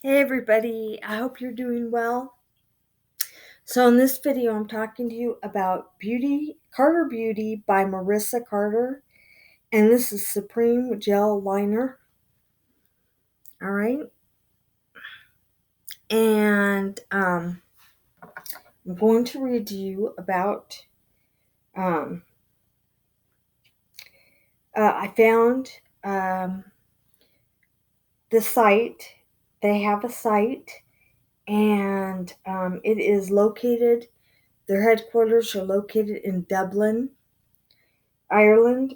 Hey everybody, I hope you're doing well. So in this video I'm talking to you about Carter Beauty by Marissa Carter, and this is Supreme Gel Liner. All right. And I'm going to read to you about um, I found the site. They have a site, and it is located, their headquarters are located in Dublin, Ireland.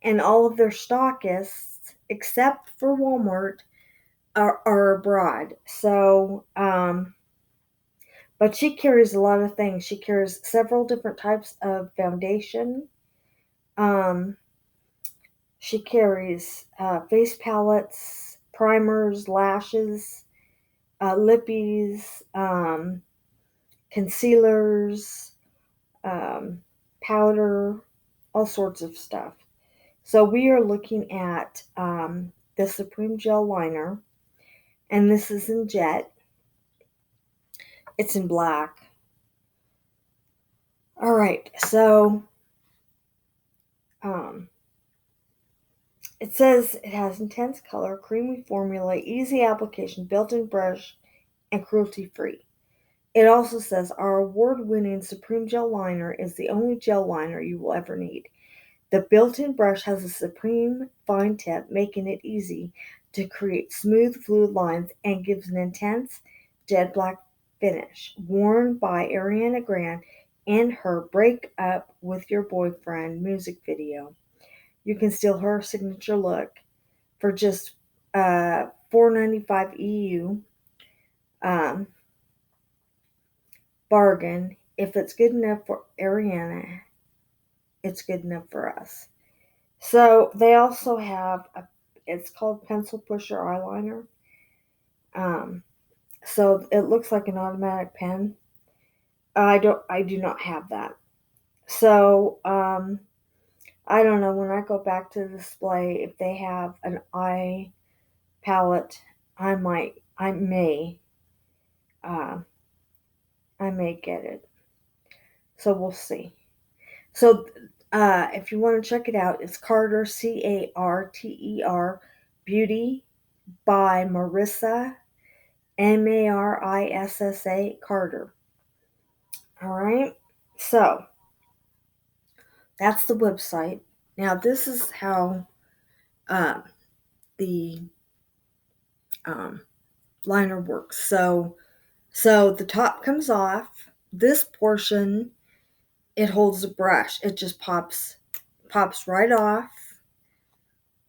And all of their stockists, except for Walmart, are abroad. But she carries a lot of things. She carries several different types of foundation. Um, she carries face palettes, primers, lashes, lippies, concealers, um, powder, all sorts of stuff. So we are looking at the Supreme Gel Liner, and this is in jet. It's in black. All right, so um, it says it has intense color, creamy formula, easy application, built-in brush, and cruelty-free. It also says our award-winning Supreme Gel Liner is the only gel liner you will ever need. The built-in brush has a supreme fine tip, making it easy to create smooth, fluid lines and gives an intense jet black finish. Worn by Ariana Grande in her "Break Up with Your Boyfriend" music video. You can steal her signature look for just $4.95 EU. Um, Bargain. If it's good enough for Ariana, it's good enough for us. So they also have it's called pencil pusher eyeliner. Um, so it looks like an automatic pen. I do not have that. So I don't know, when I go back to the display, if they have an eye palette, I uh, I may get it. So we'll see. So if you want to check it out, it's Carter, Carter Beauty by Marissa, Marissa Carter. All right. So that's the website. Now this is how uh, the um, liner works. So the top comes off. This portion, it holds the brush. It just pops right off.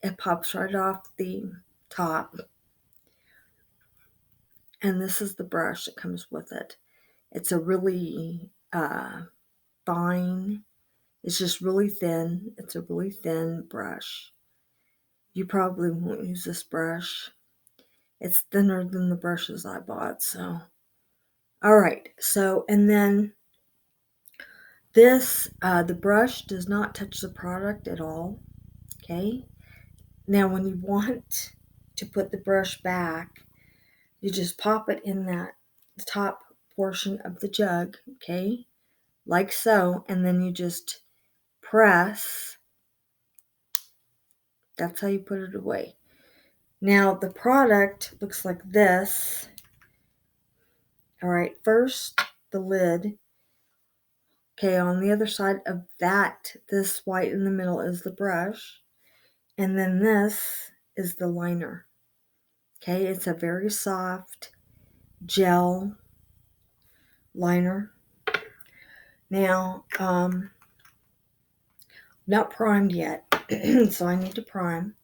It pops right off the top. And this is the brush that comes with it. It's a really fine, it's just really thin. It's a really thin brush. You probably won't use this brush. It's thinner than the brushes I bought. So, all right. So, and then the brush does not touch the product at all. Okay. Now, when you want to put the brush back, you just pop it in the top portion of the jug. Okay. Like so. And then you just press. That's how you put it away. Now, the product looks like this. All right, first, the lid. Okay, on the other side of that, this white in the middle is the brush. And then this is the liner. Okay, it's a very soft gel liner. Now, not primed yet, so I need to prime.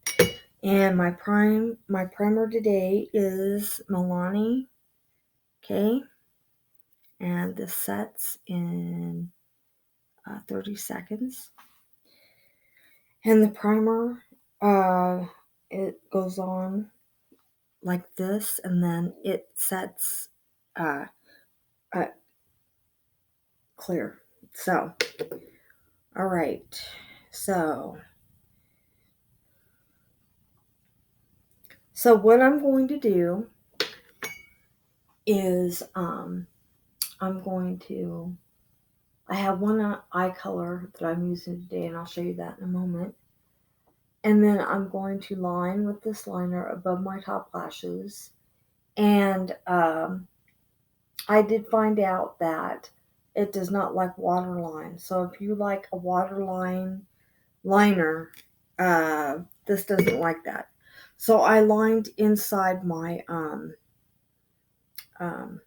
And my primer today is Milani. Okay, and this sets in 30 seconds. And the primer, it goes on like this, and then it sets uh, uh, clear. So, all right. So, So what I'm going to do is I have one eye color that I'm using today, and I'll show you that in a moment. And then I'm going to line with this liner above my top lashes. And I did find out that it does not like waterline. So if you like a waterline liner, this doesn't like that. So I lined inside my um, um,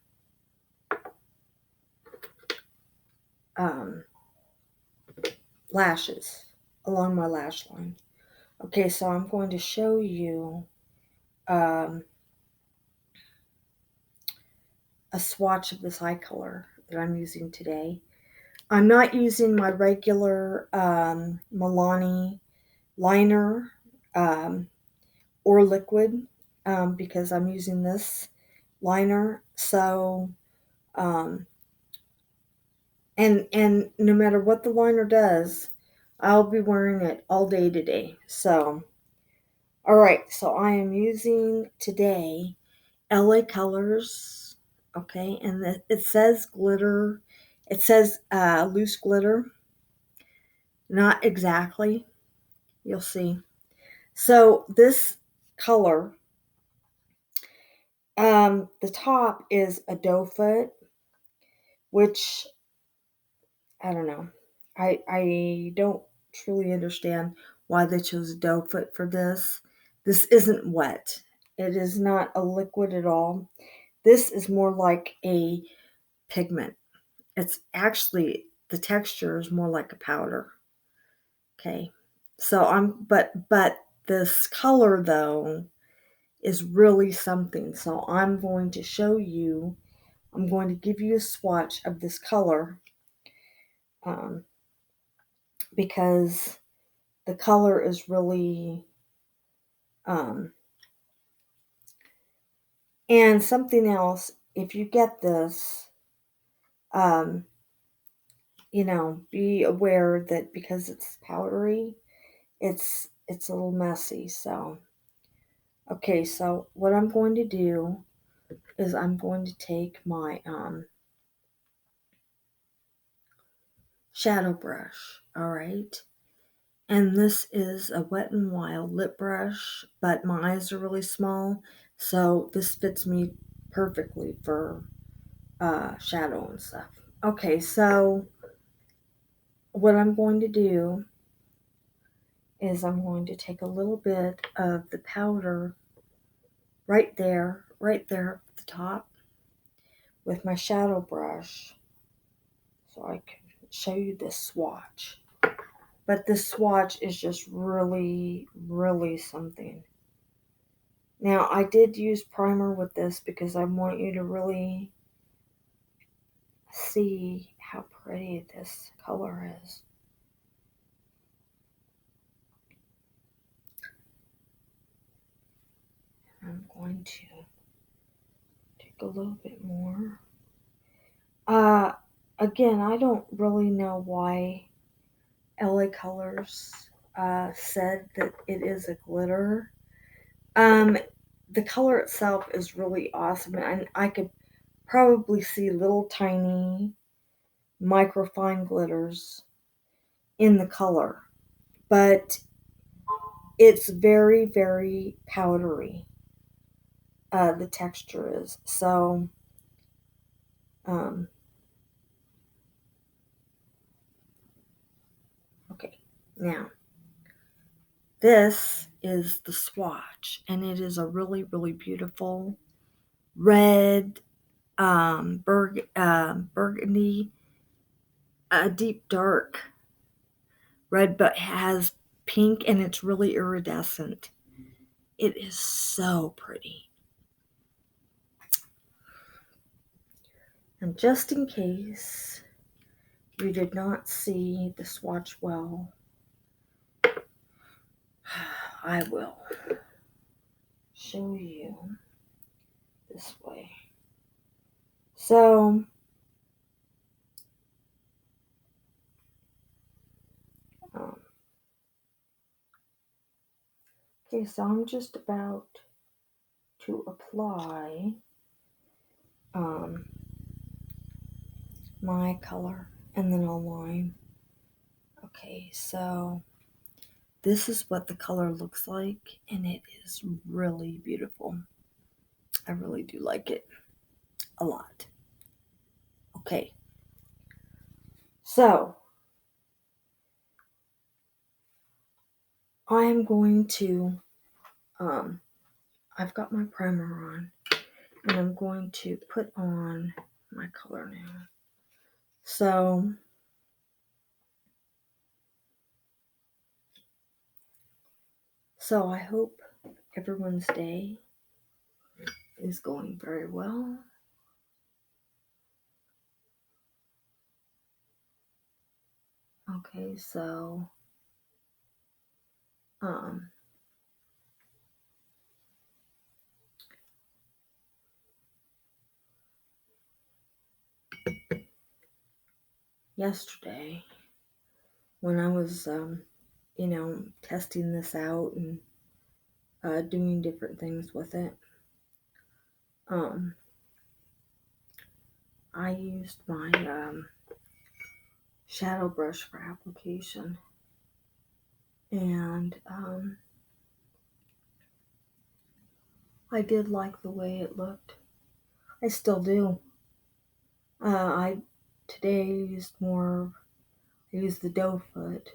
lashes along my lash line. Okay, so I'm going to show you um, a swatch of this eye color that I'm using today. I'm not using my regular Milani liner or liquid because I'm using this liner. So, um, and no matter what the liner does, I'll be wearing it all day today. So, all right. So I am using today LA Colors. Okay, and it says glitter. It says loose glitter. Not exactly. You'll see. So this color, the top is a doe foot, which I don't know. I don't truly understand why they chose a doe foot for this. This isn't wet. It is not a liquid at all. This is more like a pigment. It's actually the texture is more like a powder. Okay. So but this color though is really something. So I'm going to show you, I'm going to give you a swatch of this color um, because the color is really, um, and something else, if you get this, um, be aware that because it's powdery, it's a little messy. So, okay, so what I'm going to do is I'm going to take my shadow brush, all right? And this is a Wet n Wild lip brush, but my eyes are really small, so this fits me perfectly for shadow and stuff. Okay, so what I'm going to do is I'm going to take a little bit of the powder right there at the top with my shadow brush so I can show you this swatch. But this swatch is just really, really something. Now, I did use primer with this because I want you to really see how pretty this color is. I'm going to take a little bit more. Uh, Again, I don't really know why LA Colors said that it is a glitter. Um, the color itself is really awesome, and I could probably see little tiny microfine glitters in the color, but it's very, very powdery. The texture is so. Um, okay, now this is the swatch, and it is a really, really beautiful red, burgundy, a deep dark red, but has pink, and it's really iridescent. It is so pretty. And just in case you did not see the swatch well, I will show you this way. So, um, okay, so I'm just about to apply my color and then I'll line. Okay, so this is what the color looks like, and it is really beautiful. I really do like it a lot. Okay, so I'm going to, I've got my primer on, and I'm going to put on my color now. So I hope everyone's day is going very well. Okay, so yesterday when I was testing this out and doing different things with it, I used my shadow brush for application, and I did like the way it looked. I still do. I today used the doe foot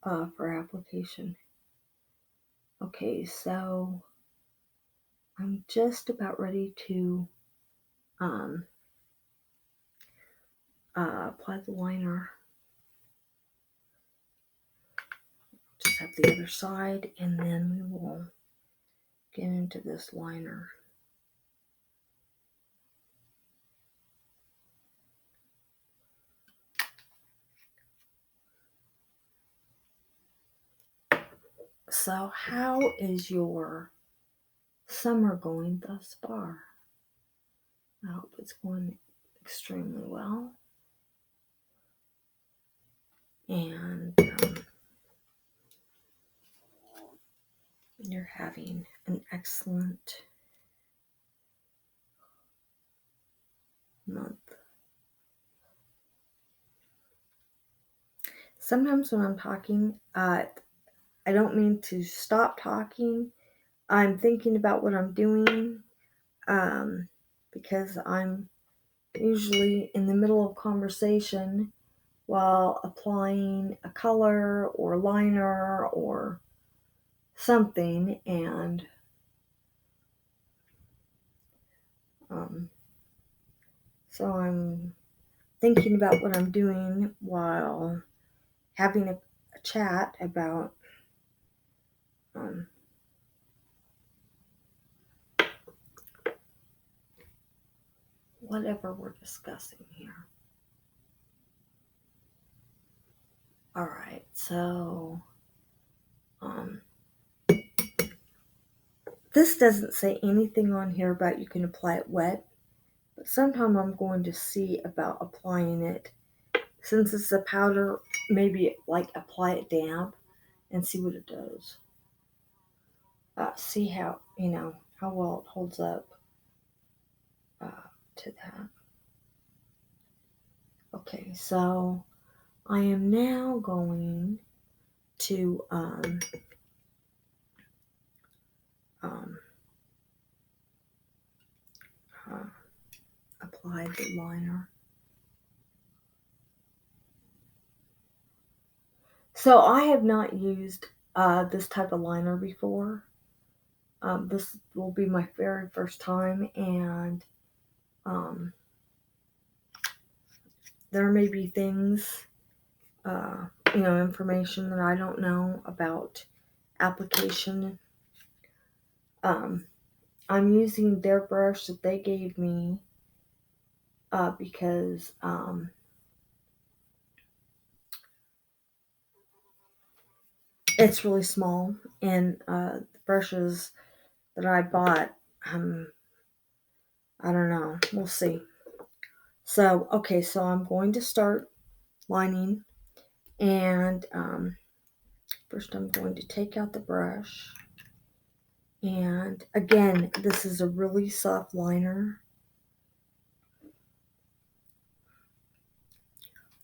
for application. Okay, so I'm just about ready to apply the liner. Just have the other side, and then we will get into this liner. So how is your summer going thus far? I hope it's going extremely well. And you're having an excellent month. Sometimes when I'm talking, I don't mean to stop talking. I'm thinking about what I'm doing because I'm usually in the middle of conversation while applying a color or liner or something, and so I'm thinking about what I'm doing while having a chat about whatever we're discussing here. All right, so this doesn't say anything on here about you can apply it wet, but sometime I'm going to see about applying it, since it's a powder, maybe like apply it damp and see what it does. See how well it holds up to that. Okay, so I am now going to apply the liner. So I have not used this type of liner before. This will be my very first time, and there may be things, information that I don't know about application. I'm using their brush that they gave me because it's really small, and the brushes that I bought, I don't know. We'll see. So, okay, so I'm going to start lining, and first I'm going to take out the brush, And again, this is a really soft liner.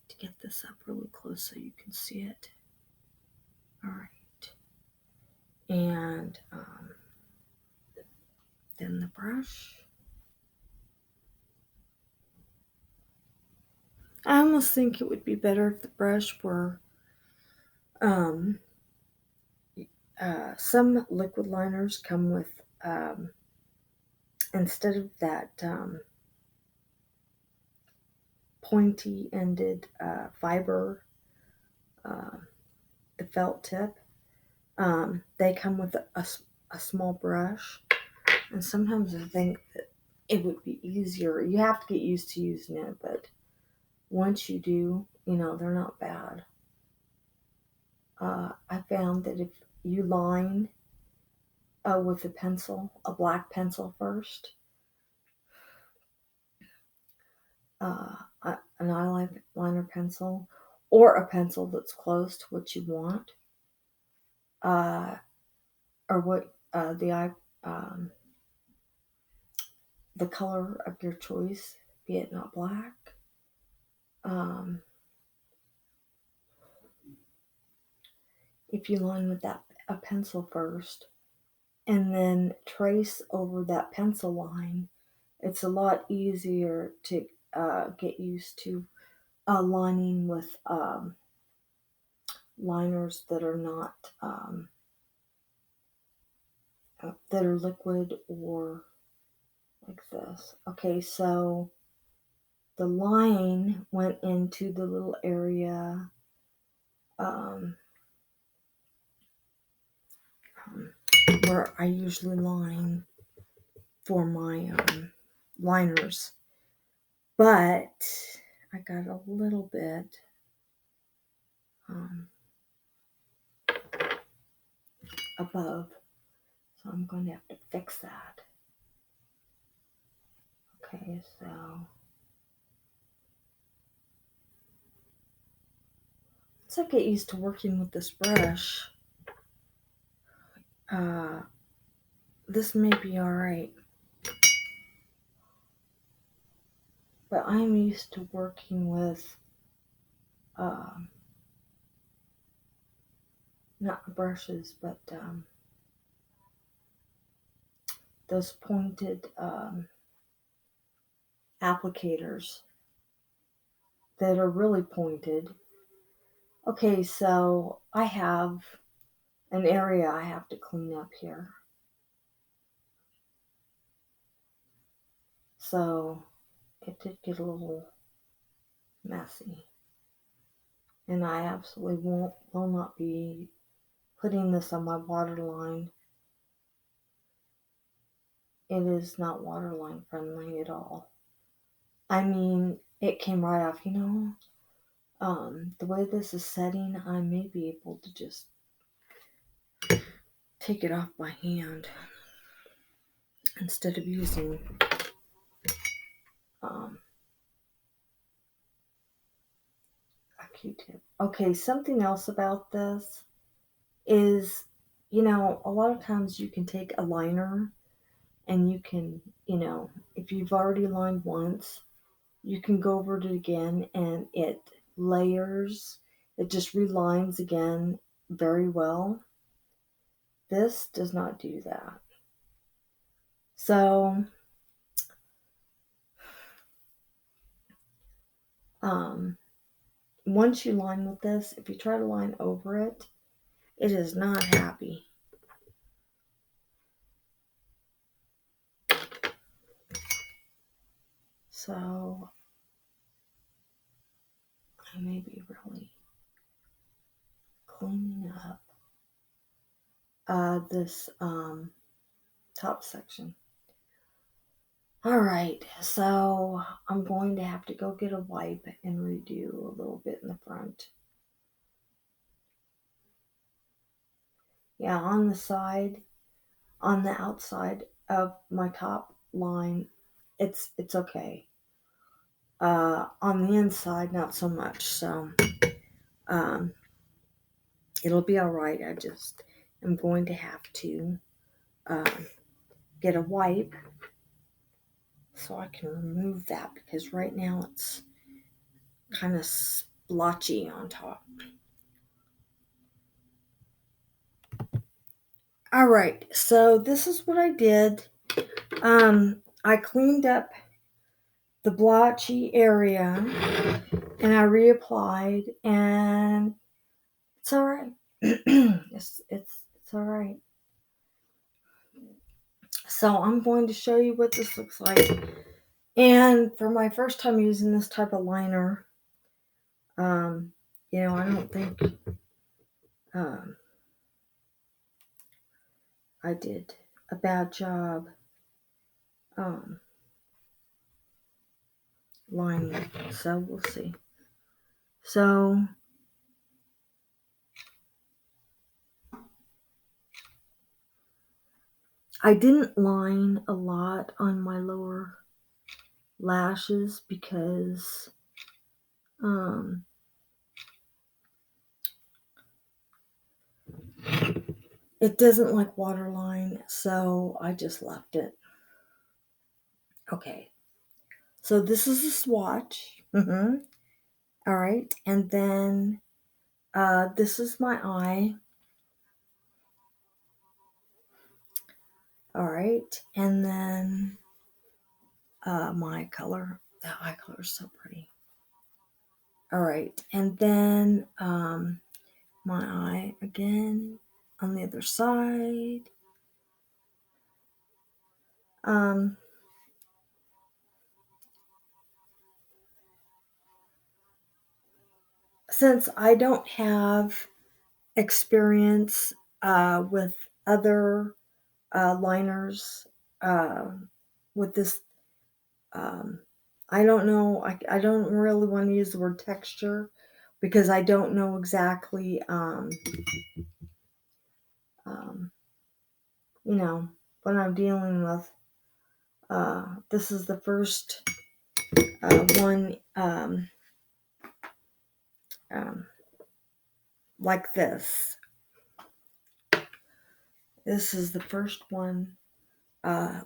To get this up really close so you can see it. All right. And then the brush. I almost think it would be better if the brush were um, some liquid liners come with instead of that pointy ended fiber, uh, the felt tip, they come with a small brush. And sometimes I think that it would be easier. You have to get used to using it, but once you do, they're not bad. I found that if you line with a pencil, a black pencil first, an eyeliner pencil, or a pencil that's close to what you want, uh, or what the color of your choice, be it not black. Um, if you line with a pencil first, and then trace over that pencil line, it's a lot easier to get used to lining with liners that are not that are liquid or like this. Okay, so the line went into the little area um, where I usually line for my liners, but I got a little bit um, above, so I'm going to have to fix that. Okay, so once I get used to working with this brush, uh, this may be alright. But I'm used to working with not brushes, but those pointed applicators that are really pointed. Okay, so I have an area I have to clean up here. So it did get a little messy. And I absolutely will not be putting this on my waterline. It is not waterline friendly at all. I mean, it came right off, the way this is setting, I may be able to just take it off by hand instead of using um, a Q-tip. Okay, something else about this is, a lot of times you can take a liner and you can, if you've already lined once, you can go over it again and it layers, it just relines again very well. This does not do that. So, once you line with this, if you try to line over it, it is not happy. So, I may be really cleaning up this top section. All right, so I'm going to have to go get a wipe and redo a little bit in the front. Yeah, on the side, on the outside of my top line, it's okay. On the inside, not so much. So, um, it'll be all right. I just am going to have to get a wipe so I can remove that, because right now it's kind of splotchy on top. All right, so this is what I did. I cleaned up the blotchy area and I reapplied, and it's all right. it's all right. So I'm going to show you what this looks like. And for my first time using this type of liner, I don't think I did a bad job lining. So we'll see. So I didn't line a lot on my lower lashes because it doesn't like waterline, so I just left it. Okay, so this is a swatch. All right, and then this is my eye. All right, and then my color. The eye color is so pretty. All right, and then my eye again on the other side. Since I don't have experience with other liners with this, I don't know. I don't really want to use the word texture because I don't know exactly, what I'm dealing with. This is the first one like this. This is the first one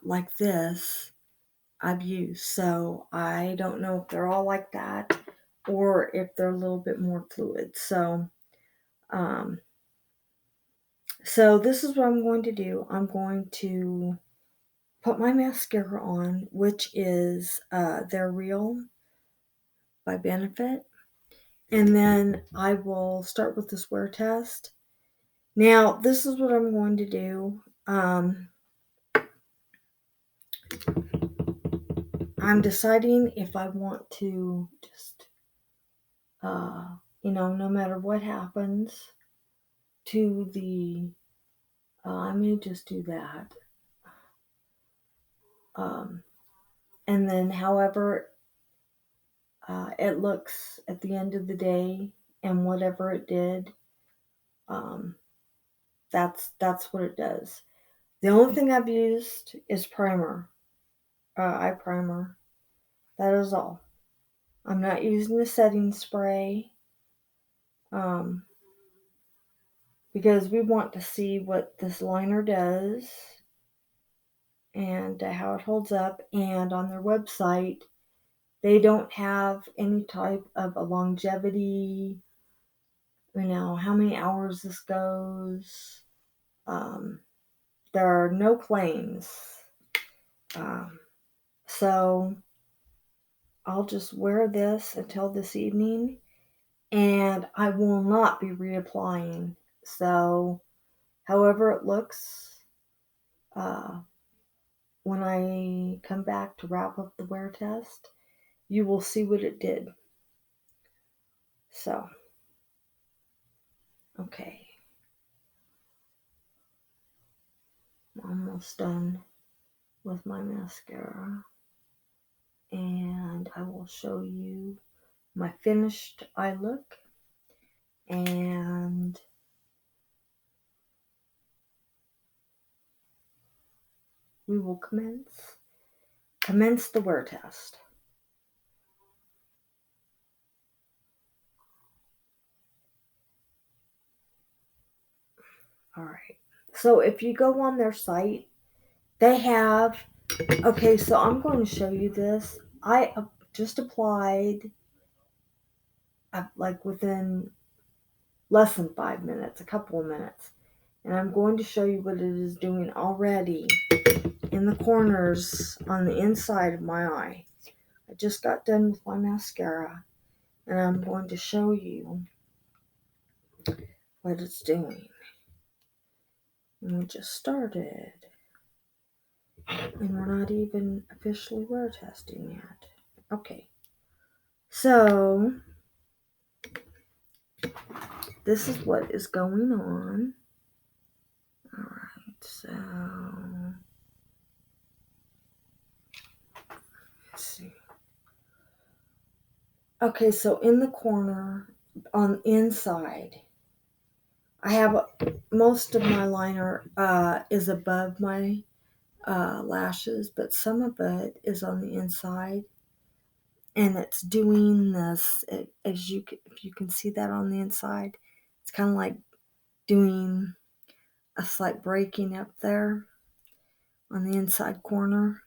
like this I've used. So I don't know if they're all like that or if they're a little bit more fluid. So this is what I'm going to do. I'm going to put my mascara on, which is They're Real by Benefit. And then I will start with this wear test. Now, this is what I'm going to do. I'm deciding if I want to just, no matter what happens to the, I may just do that. And then however it looks at the end of the day and whatever it did, that's what it does. The only thing I've used is primer, eye primer. That is all. I'm not using a setting spray because we want to see what this liner does and how it holds up. And on their website, they don't have any type of a longevity, how many hours this goes. There are no claims. So I'll just wear this until this evening, and I will not be reapplying. So however it looks, when I come back to wrap up the wear test, you will see what it did. So, okay. I'm almost done with my mascara. And I will show you my finished eye look. And we will commence the wear test. All right. So if you go on their site, They have, okay, so I'm going to show you this. I just applied like within less than 5 minutes, a couple of minutes. And I'm going to show you what it is doing already in the corners on the inside of my eye. I just got done with my mascara, and I'm going to show you what it's doing. And we just started, and we're not even officially wear testing yet. Okay, so this is what is going on. All right, so let's see. Okay, so in the corner on inside, I have most of my liner is above my lashes, but some of it is on the inside, and it's doing this. If you can see that on the inside, it's kind of like doing a slight breaking up there on the inside corner.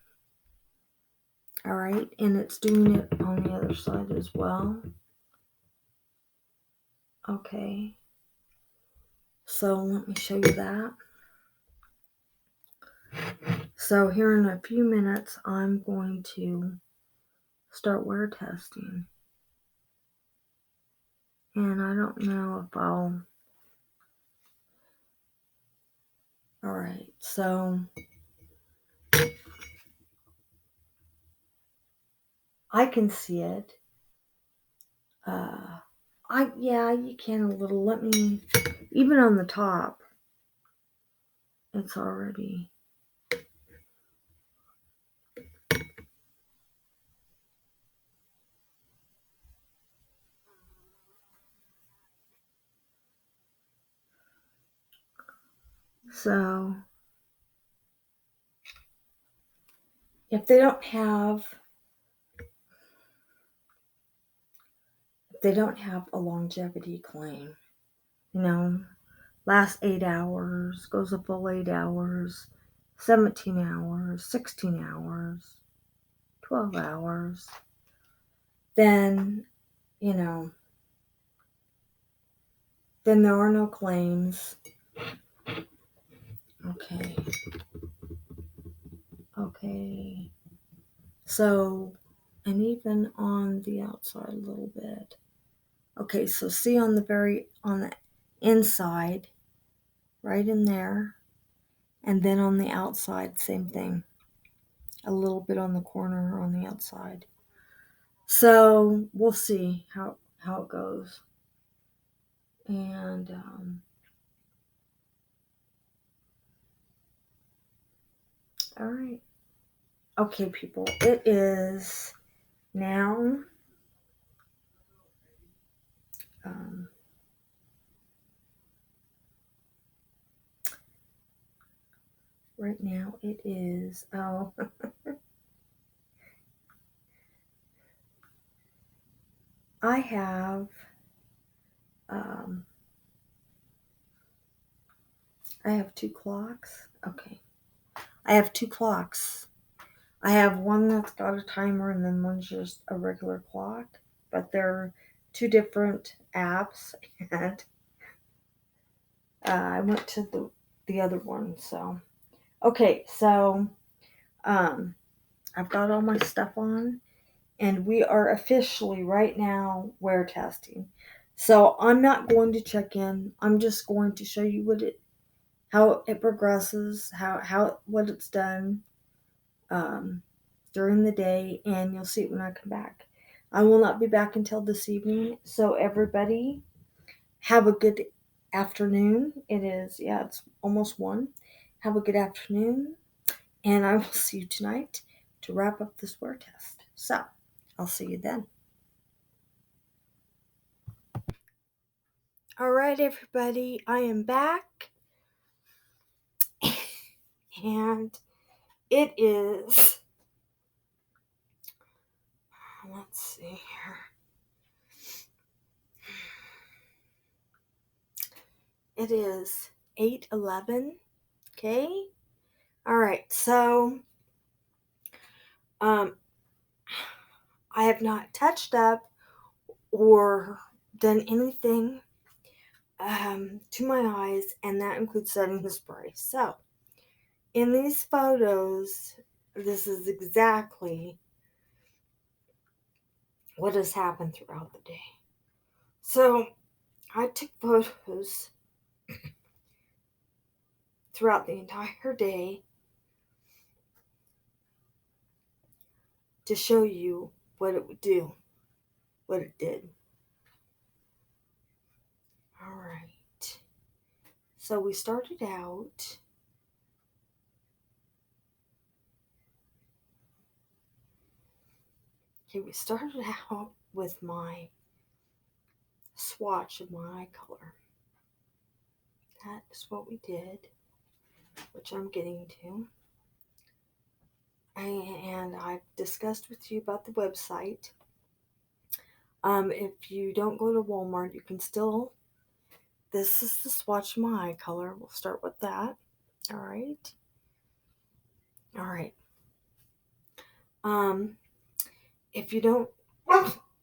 All right, and it's doing it on the other side as well. Okay, so let me show you that. So here in a few minutes, I'm going to start wear testing. And I don't know if I'll... Alright, so I can see it. Yeah, you can a little. Let me, even on the top, it's already... So, if they don't have a longevity claim, lasts 8 hours, goes a full 8 hours, 17 hours, 16 hours, 12 hours, then, then there are no claims. Okay. So, and even on the outside a little bit. Okay, so see on the inside, right in there, and then on the outside, same thing. A little bit on the corner on the outside. So we'll see how it goes. And all right. Okay, people, it is now right now it is I have I have 2 clocks. Okay. I have 2 clocks. I have one that's got a timer and then one's just a regular clock, but they're 2 different apps, and I went to the other one. So, okay, so I've got all my stuff on, and we are officially right now wear testing. So I'm not going to check in. I'm just going to show you how it progresses, what it's done during the day, and you'll see it when I come back. I will not be back until this evening. So everybody, have a good afternoon. It's almost 1. Have a good afternoon, and I will see you tonight to wrap up this wear test. So I'll see you then. All right, everybody, I am back, and it is, let's see here. It is 8:11, okay? All right, so um, I have not touched up or done anything to my eyes, and that includes setting the spray. So, in these photos, this is exactly what has happened throughout the day. So, I took photos throughout the entire day to show you what it would do, what it did. All right. So, we started out. Okay, we started out with my swatch of my eye color. That is what we did, which I'm getting to. And I've discussed with you about the website. If you don't go to Walmart, you can still. This is the swatch of my eye color. We'll start with that. All right. All right. Um, if you don't,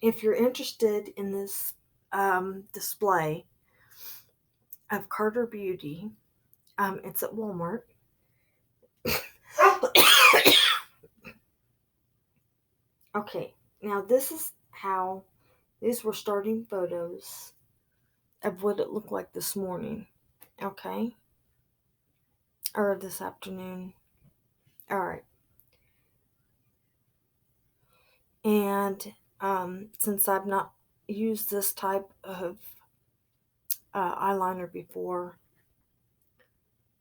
if you're interested in this display of Carter Beauty, it's at Walmart. Okay, now this is how these were starting photos of what it looked like this morning. Okay, or this afternoon. All right, and since I've not used this type of eyeliner before,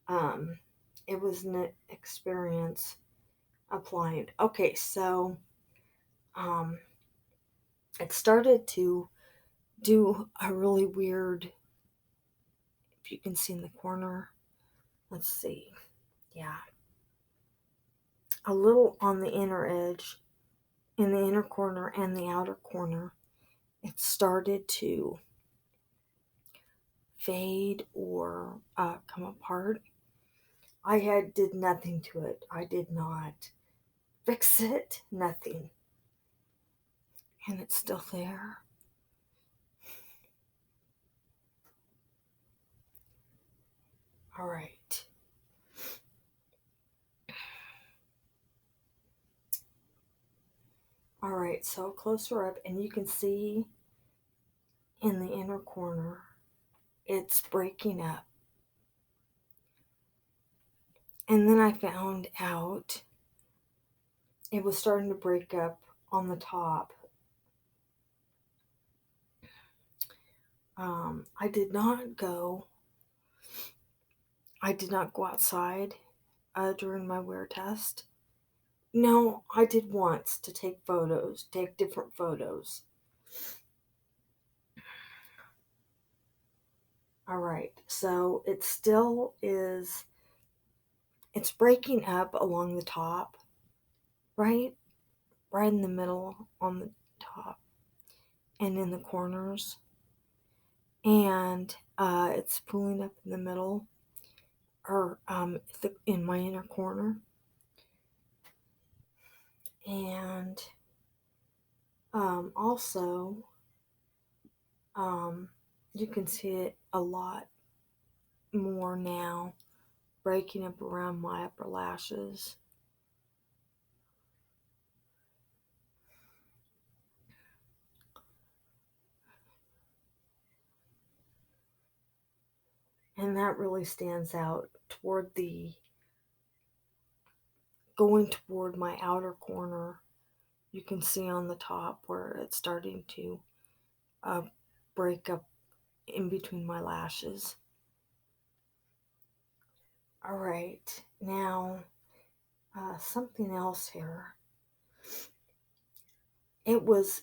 um, it was an experience applying. Okay, so um, it started to do a really weird. If you can see in the corner, let's see. Yeah, a little on the inner edge, in the inner corner and the outer corner, it started to fade or come apart. Did nothing to it. I did not fix it, nothing. And it's still there. All right. All right, so closer up, and you can see in the inner corner, it's breaking up. And then I found out it was starting to break up on the top. I did not go outside during my wear test. No, I did once to take photos, take different photos. All right, so it still is, it's breaking up along the top, right? Right in the middle on the top and in the corners. And it's pulling up in the middle or in my inner corner. And also, you can see it a lot more now, breaking up around my upper lashes. And that really stands out going toward my outer corner. You can see on the top where it's starting to uh, break up in between my lashes. All right, now something else here. It was,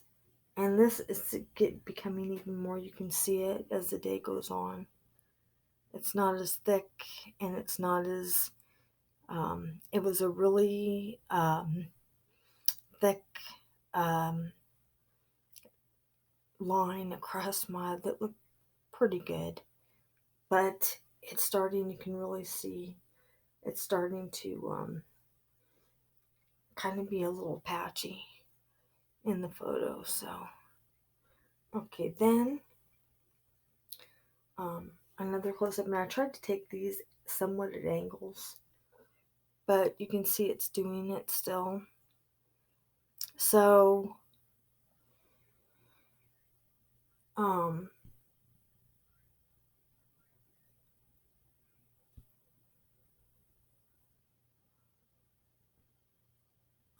and this is becoming even more. You can see it as the day goes on. It's not as thick, and it's not as. It was a really thick line across my that looked pretty good, but it's starting. You can really see it's starting to kind of be a little patchy in the photo. So, okay, then another close up. Now I tried to take these somewhat at angles, but you can see it's doing it still. So,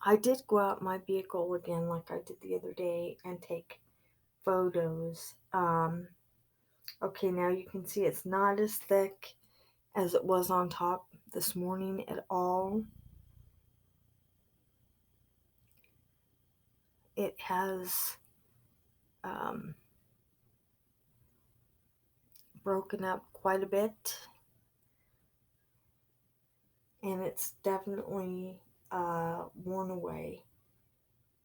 I did go out my vehicle again, like I did the other day, and take photos. Okay, now you can see it's not as thick as it was on top this morning at all. It has broken up quite a bit, and it's definitely worn away.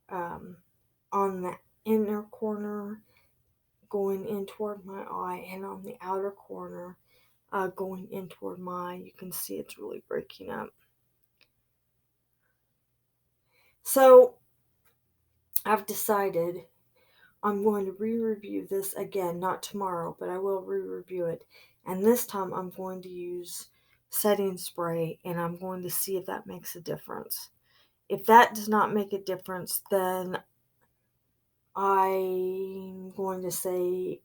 On the inner corner going in toward my eye, and on the outer corner going in toward my eye, you can see it's really breaking up. So I've decided I'm going to re-review this again, not tomorrow, but I will re-review it. And this time I'm going to use setting spray, and I'm going to see if that makes a difference. If that does not make a difference, then I'm going to say,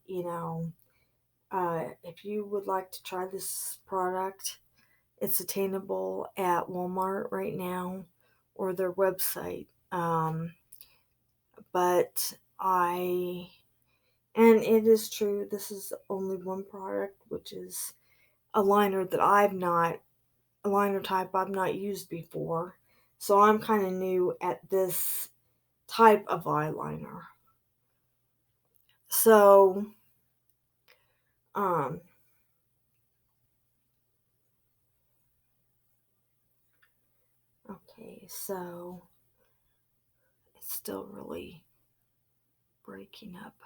if you would like to try this product, it's attainable at Walmart right now or their website. But and it is true, this is only one product, which is a liner that a liner type I've not used before. So I'm kind of new at this type of eyeliner. So, um, okay, so it's still really breaking up.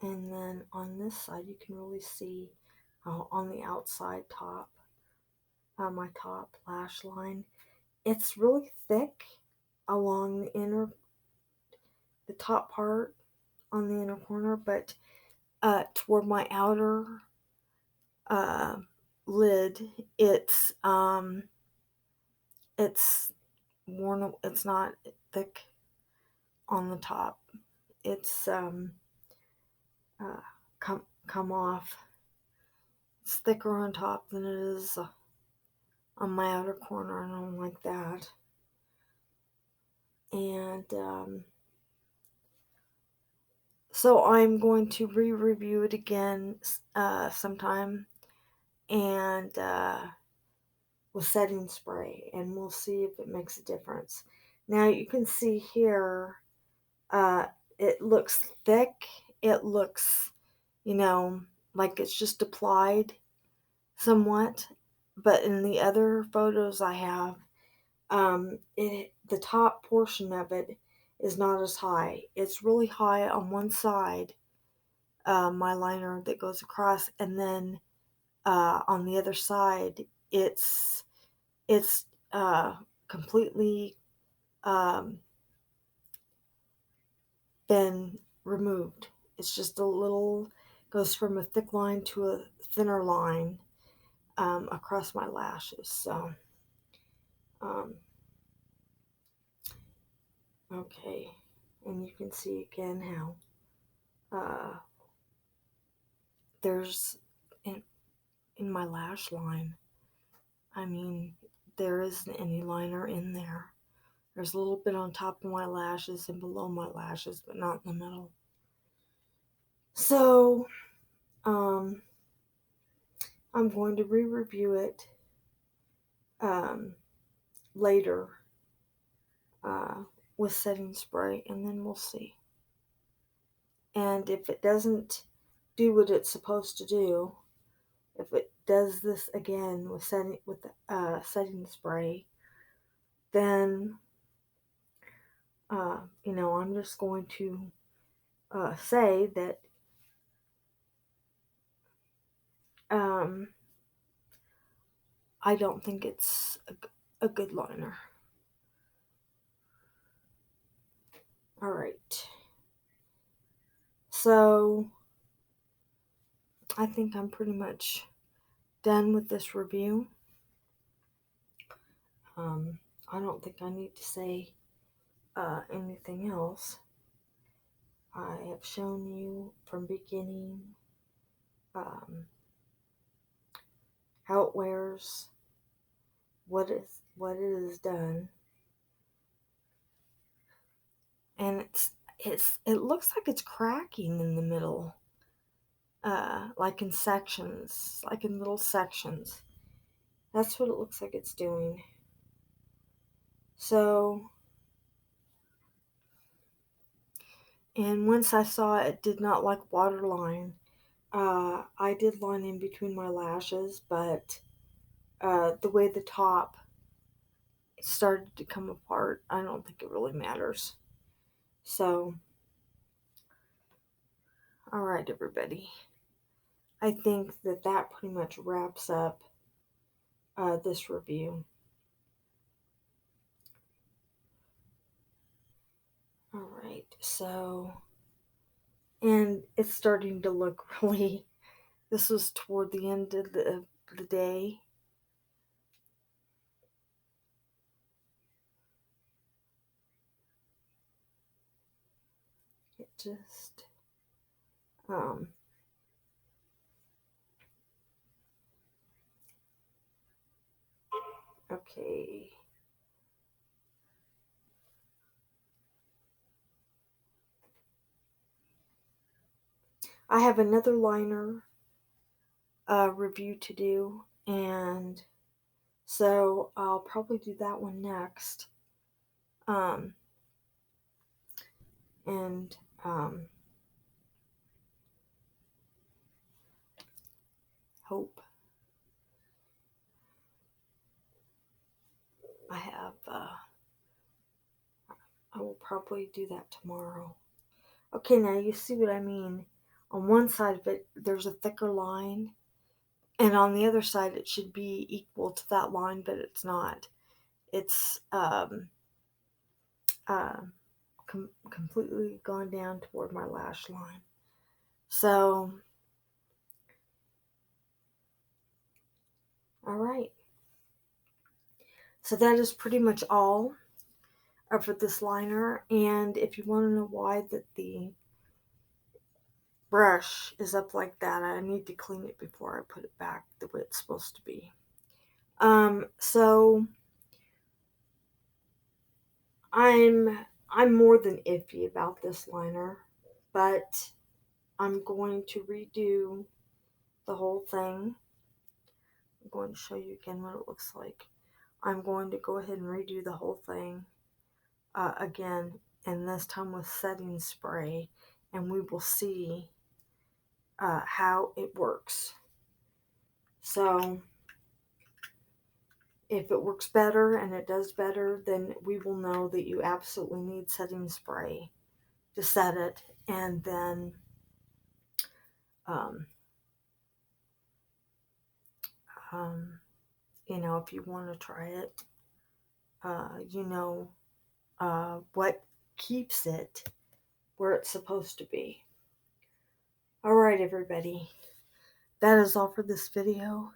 And then on this side, you can really see on the outside top, my top lash line, it's really thick along the top part on the inner corner, but toward my outer uh, lid, it's worn. It's not thick on the top. It's come off. It's thicker on top than it is on my outer corner, and I don't like that. And so I'm going to re-review it again sometime, and with setting spray, and we'll see if it makes a difference. Now you can see here, it looks thick. It looks, like it's just applied somewhat. But in the other photos I have, the top portion of it is not as high. It's really high on one side, my liner that goes across, and then on the other side, it's completely been removed. It's just a little, goes from a thick line to a thinner line across my lashes. So, okay, and you can see again how there's in my lash line, I mean, there isn't any liner in there. There's a little bit on top of my lashes and below my lashes, but not in the middle. So, I'm going to re-review it later with setting spray, and then we'll see. And if it doesn't do what it's supposed to do, if it does this again with setting spray, then I'm just going to say that I don't think it's a good liner. Alright. So, I think I'm pretty much done with this review. I don't think I need to say anything else. I have shown you from beginning how it wears, what it is done, and it looks like it's cracking in the middle, like in sections, like in little sections. That's what it looks like it's doing. So, and once I saw it did not like waterline, I did line in between my lashes, but the way the top started to come apart, I don't think it really matters. So, alright, everybody. I think that pretty much wraps up this review. Alright, so, and it's starting to look really, this was toward the end of the day. It just, okay. I have another liner review to do, and so I'll probably do that one next. And hope I have, I will probably do that tomorrow. Okay, now you see what I mean. On one side of it, there's a thicker line, and on the other side, it should be equal to that line, but it's not. It's uh, completely gone down toward my lash line. So, all right. So that is pretty much all for this liner. And if you want to know why that the brush is up like that, I need to clean it before I put it back the way it's supposed to be. So I'm more than iffy about this liner, but I'm going to redo the whole thing. I'm going to show you again what it looks like. I'm going to go ahead and redo the whole thing again, and this time with setting spray, and we will see how it works. So if it works better and it does better, then we will know that you absolutely need setting spray to set it, and then um, you know, if you want to try it, you know what keeps it where it's supposed to be. All right, everybody, that is all for this video.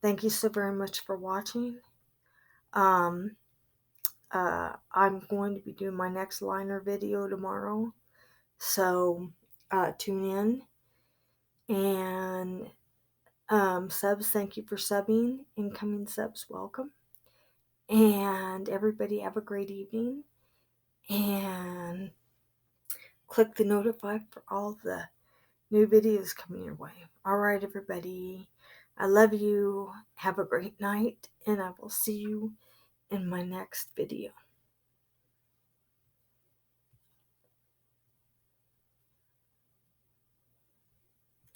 Thank you so very much for watching. I'm going to be doing my next liner video tomorrow, so tune in. And subs, thank you for subbing. Incoming subs, welcome. And everybody have a great evening. And click the notify for all the new videos coming your way. All right, everybody. I love you. Have a great night. And I will see you in my next video.